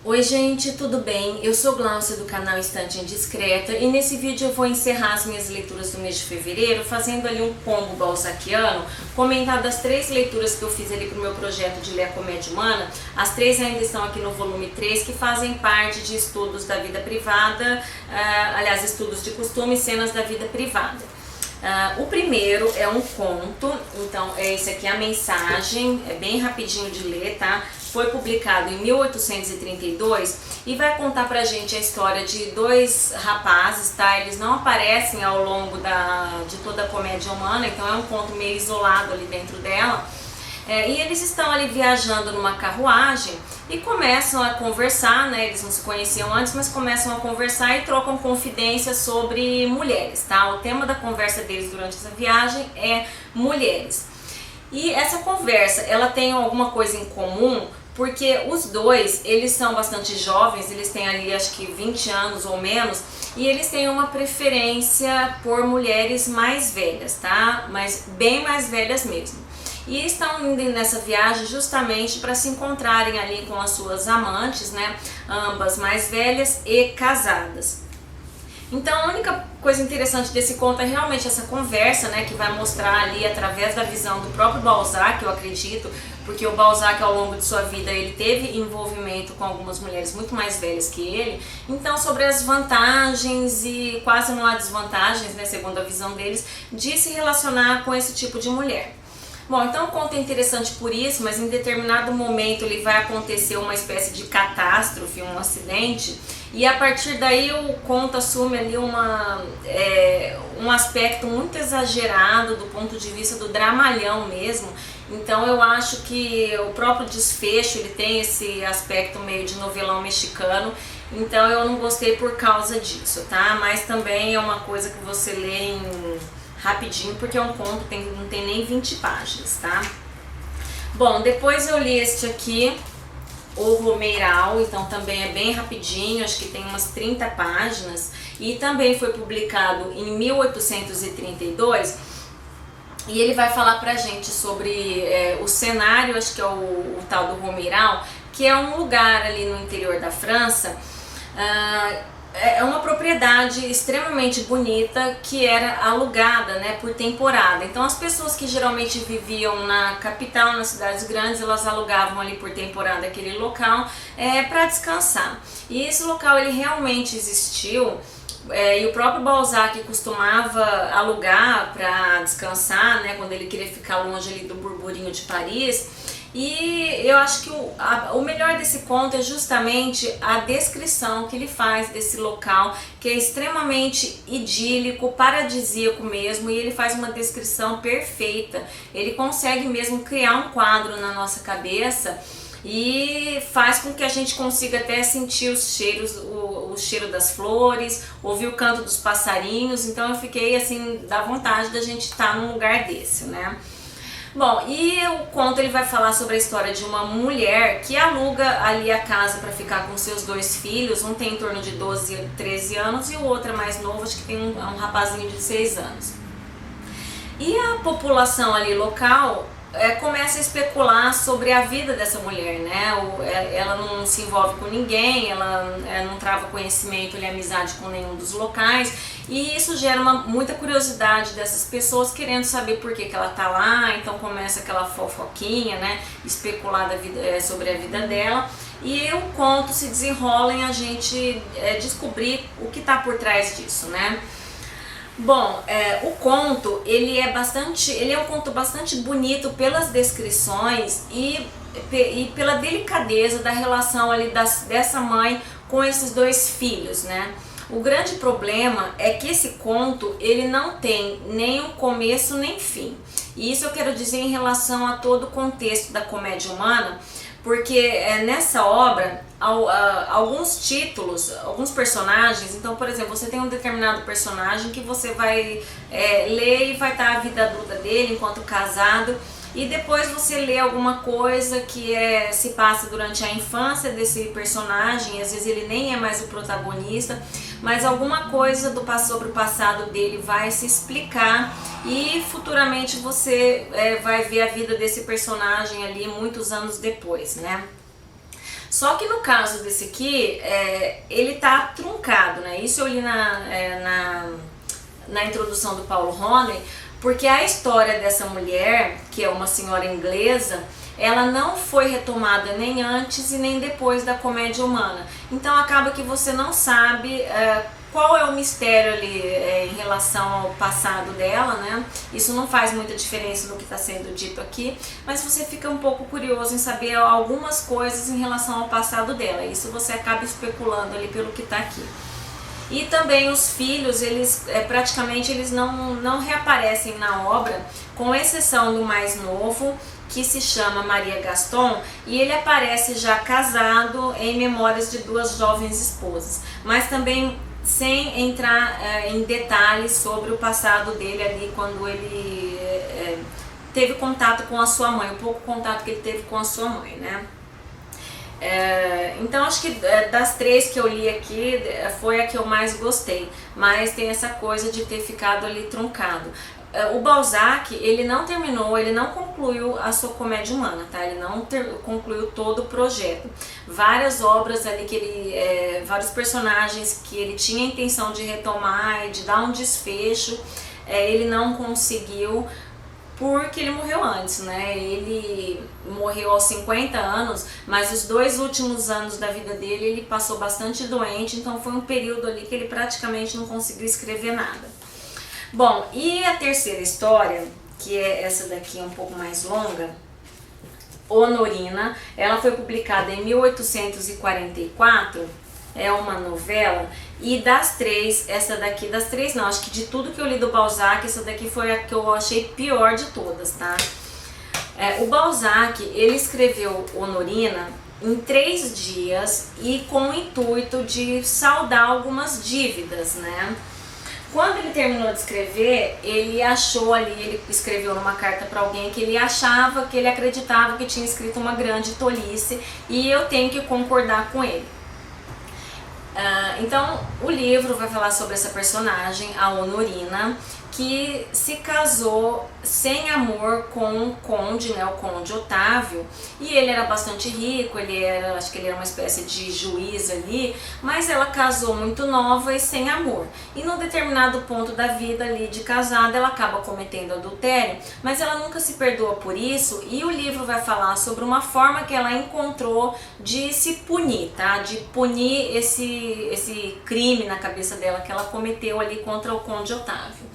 Oi gente, tudo bem? Eu sou Glaucia do canal Estante Indiscreta e nesse vídeo eu vou encerrar as minhas leituras do mês de fevereiro fazendo ali um combo balzaquiano, comentado as 3 leituras que eu fiz ali pro meu projeto de ler a comédia humana. As 3 ainda estão aqui no volume 3, que fazem parte de estudos da vida privada, aliás, estudos de costume e cenas da vida privada. O primeiro é um conto, então esse aqui é a mensagem, é bem rapidinho de ler, tá? Foi publicado em 1832 e vai contar pra gente a história de 2 rapazes, tá? Eles não aparecem ao longo de toda a comédia humana, então é um conto meio isolado ali dentro dela. E eles estão ali viajando numa carruagem e começam a conversar, né? Eles não se conheciam antes, mas começam a conversar e trocam confidências sobre mulheres, tá? O tema da conversa deles durante essa viagem é mulheres. E essa conversa, ela tem alguma coisa em comum, porque os dois, eles são bastante jovens, eles têm ali acho que 20 anos ou menos, e eles têm uma preferência por mulheres mais velhas, tá? Mas bem mais velhas mesmo. E estão indo nessa viagem justamente para se encontrarem ali com as suas amantes, né? Ambas mais velhas e casadas. Então a única coisa interessante desse conto é realmente essa conversa, né, que vai mostrar ali através da visão do próprio Balzac, eu acredito, porque o Balzac ao longo de sua vida ele teve envolvimento com algumas mulheres muito mais velhas que ele, então sobre as vantagens e quase não há desvantagens, né, segundo a visão deles, de se relacionar com esse tipo de mulher. Bom, então o conto é interessante por isso, mas em determinado momento ele vai acontecer uma espécie de catástrofe, um acidente, e a partir daí o conto assume ali um aspecto muito exagerado do ponto de vista do dramalhão mesmo. Então eu acho que o próprio desfecho ele tem esse aspecto meio de novelão mexicano, então eu não gostei por causa disso, tá? Mas também é uma coisa que você lê rapidinho, porque é um conto, não tem nem 20 páginas, tá? Bom, depois eu li este aqui, O Romeiral, então também é bem rapidinho, acho que tem umas 30 páginas, e também foi publicado em 1832, e ele vai falar pra gente sobre o cenário, acho que é o tal do Romeiral, que é um lugar ali no interior da França. É uma propriedade extremamente bonita que era alugada, né, por temporada. Então as pessoas que geralmente viviam na capital, nas cidades grandes, elas alugavam ali por temporada aquele local para descansar. E esse local ele realmente existiu. E o próprio Balzac costumava alugar para descansar, né, quando ele queria ficar longe ali do burburinho de Paris. E eu acho que o melhor desse conto é justamente a descrição que ele faz desse local, que é extremamente idílico, paradisíaco mesmo, e ele faz uma descrição perfeita. Ele consegue mesmo criar um quadro na nossa cabeça e faz com que a gente consiga até sentir os cheiros, o cheiro das flores, ouvir o canto dos passarinhos. Então eu fiquei assim, dá vontade da gente estar num lugar desse, né? Bom, e o conto ele vai falar sobre a história de uma mulher que aluga ali a casa para ficar com seus 2 filhos, um tem em torno de 12, 13 anos e o outro é mais novo, acho que tem um rapazinho de 6 anos. E a população ali local começa a especular sobre a vida dessa mulher, né? Ela não se envolve com ninguém, ela não trava conhecimento nem amizade com nenhum dos locais, e isso gera muita curiosidade dessas pessoas querendo saber por que ela tá lá. Então começa aquela fofoquinha, né? Especular sobre a vida dela, e o conto se desenrola em a gente descobrir o que tá por trás disso, né? Bom, o conto ele é um conto bastante bonito pelas descrições e pela delicadeza da relação ali dessa mãe com esses 2 filhos, né? O grande problema é que esse conto ele não tem nem um começo nem fim. E isso eu quero dizer em relação a todo o contexto da comédia humana, porque nessa obra alguns títulos, alguns personagens, então por exemplo, você tem um determinado personagem que você vai ler e vai estar a vida adulta dele enquanto casado, e depois você lê alguma coisa que se passa durante a infância desse personagem, às vezes ele nem é mais o protagonista, mas alguma coisa sobre o passado dele vai se explicar e futuramente você vai ver a vida desse personagem ali muitos anos depois, né? Só que no caso desse aqui, ele tá truncado, né? Isso eu li na introdução do Paulo Roney, porque a história dessa mulher, que é uma senhora inglesa, ela não foi retomada nem antes e nem depois da Comédia Humana. Então acaba que você não sabe qual é o mistério ali em relação ao passado dela, né? Isso não faz muita diferença no que está sendo dito aqui, mas você fica um pouco curioso em saber algumas coisas em relação ao passado dela. Isso você acaba especulando ali pelo que está aqui. E também os filhos, eles praticamente eles não reaparecem na obra, com exceção do mais novo, que se chama Maria Gaston, e ele aparece já casado em Memórias de Duas Jovens Esposas, mas também sem entrar em detalhes sobre o passado dele ali, quando ele teve contato com a sua mãe, o pouco contato que ele teve com a sua mãe, né? Então acho que das três que eu li aqui foi a que eu mais gostei, mas tem essa coisa de ter ficado ali truncado. O Balzac, ele não terminou, ele não concluiu a sua Comédia Humana, tá? Ele não concluiu todo o projeto. Várias obras ali que ele, vários personagens que ele tinha a intenção de retomar e de dar um desfecho, ele não conseguiu, porque ele morreu antes, né? Ele morreu aos 50 anos, mas os 2 últimos anos da vida dele ele passou bastante doente, então foi um período ali que ele praticamente não conseguiu escrever nada. Bom, e a terceira história, que é essa daqui um pouco mais longa, Honorina, ela foi publicada em 1844, é uma novela, e das três, essa daqui, das três não, acho que de tudo que eu li do Balzac, essa daqui foi a que eu achei pior de todas, tá? O Balzac, ele escreveu Honorina em 3 dias e com o intuito de saldar algumas dívidas, né? Quando ele terminou de escrever, ele achou ali, ele escreveu numa carta para alguém que ele achava, que ele acreditava que tinha escrito uma grande tolice, e eu tenho que concordar com ele. Então o livro vai falar sobre essa personagem, a Honorina, que se casou sem amor com o conde, né, o conde Otávio, e ele era bastante rico, ele era, acho que ele era uma espécie de juiz ali, mas ela casou muito nova e sem amor. E num determinado ponto da vida ali de casada, ela acaba cometendo adultério, mas ela nunca se perdoa por isso, e o livro vai falar sobre uma forma que ela encontrou de se punir, tá? De punir esse crime na cabeça dela que ela cometeu ali contra o conde Otávio.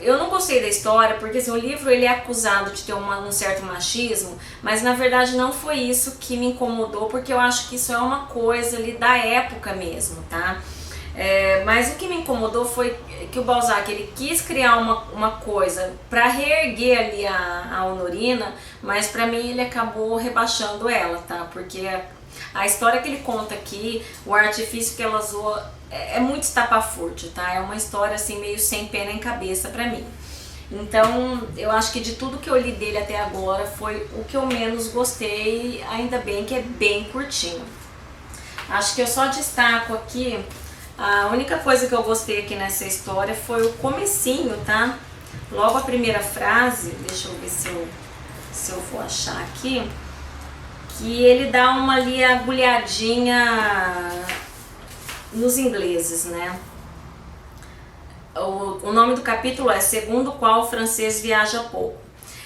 Eu não gostei da história porque assim, o livro ele é acusado de ter um certo machismo, mas na verdade não foi isso que me incomodou, porque eu acho que isso é uma coisa ali da época mesmo, tá? Mas o que me incomodou foi que o Balzac ele quis criar uma coisa para reerguer ali a Honorina, mas para mim ele acabou rebaixando ela, tá? Porque a história que ele conta aqui, o artifício que ela usou é muito estapafúrdio, tá? É uma história assim meio sem pé nem cabeça pra mim. Então eu acho que de tudo que eu li dele até agora foi o que eu menos gostei, ainda bem que é bem curtinho. Acho que eu só destaco aqui, a única coisa que eu gostei aqui nessa história foi o comecinho, tá? Logo a primeira frase, deixa eu ver se eu vou achar aqui, que ele dá uma ali agulhadinha nos ingleses, né? O nome do capítulo é Segundo o qual o francês viaja pouco.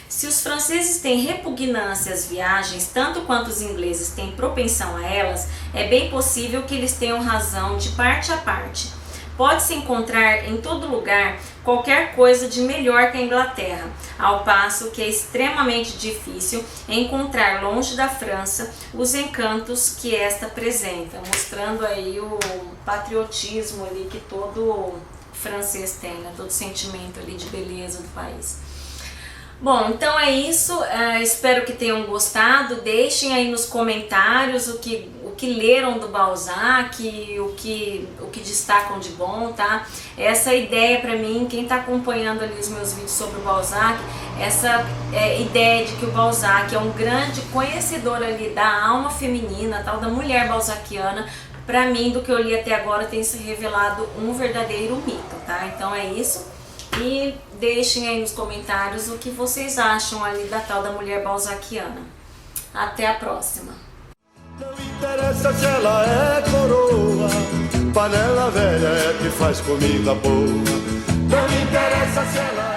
Se os franceses têm repugnância às viagens, tanto quanto os ingleses têm propensão a elas, é bem possível que eles tenham razão de parte a parte. Pode-se encontrar em todo lugar qualquer coisa de melhor que a Inglaterra, ao passo que é extremamente difícil encontrar longe da França os encantos que esta apresenta, mostrando aí o patriotismo ali que todo francês tem, né? Todo sentimento ali de beleza do país. Bom, então é isso, espero que tenham gostado, deixem aí nos comentários o que leram do Balzac, o que destacam de bom, tá? Essa ideia pra mim, quem tá acompanhando ali os meus vídeos sobre o Balzac, essa ideia de que o Balzac é um grande conhecedor ali da alma feminina, tal, da mulher balzaquiana, pra mim, do que eu li até agora, tem se revelado um verdadeiro mito, tá? Então é isso. E deixem aí nos comentários o que vocês acham ali da tal da mulher balzaquiana. Até a próxima! Não interessa se ela é coroa, panela velha é que faz comida boa. Não interessa se ela é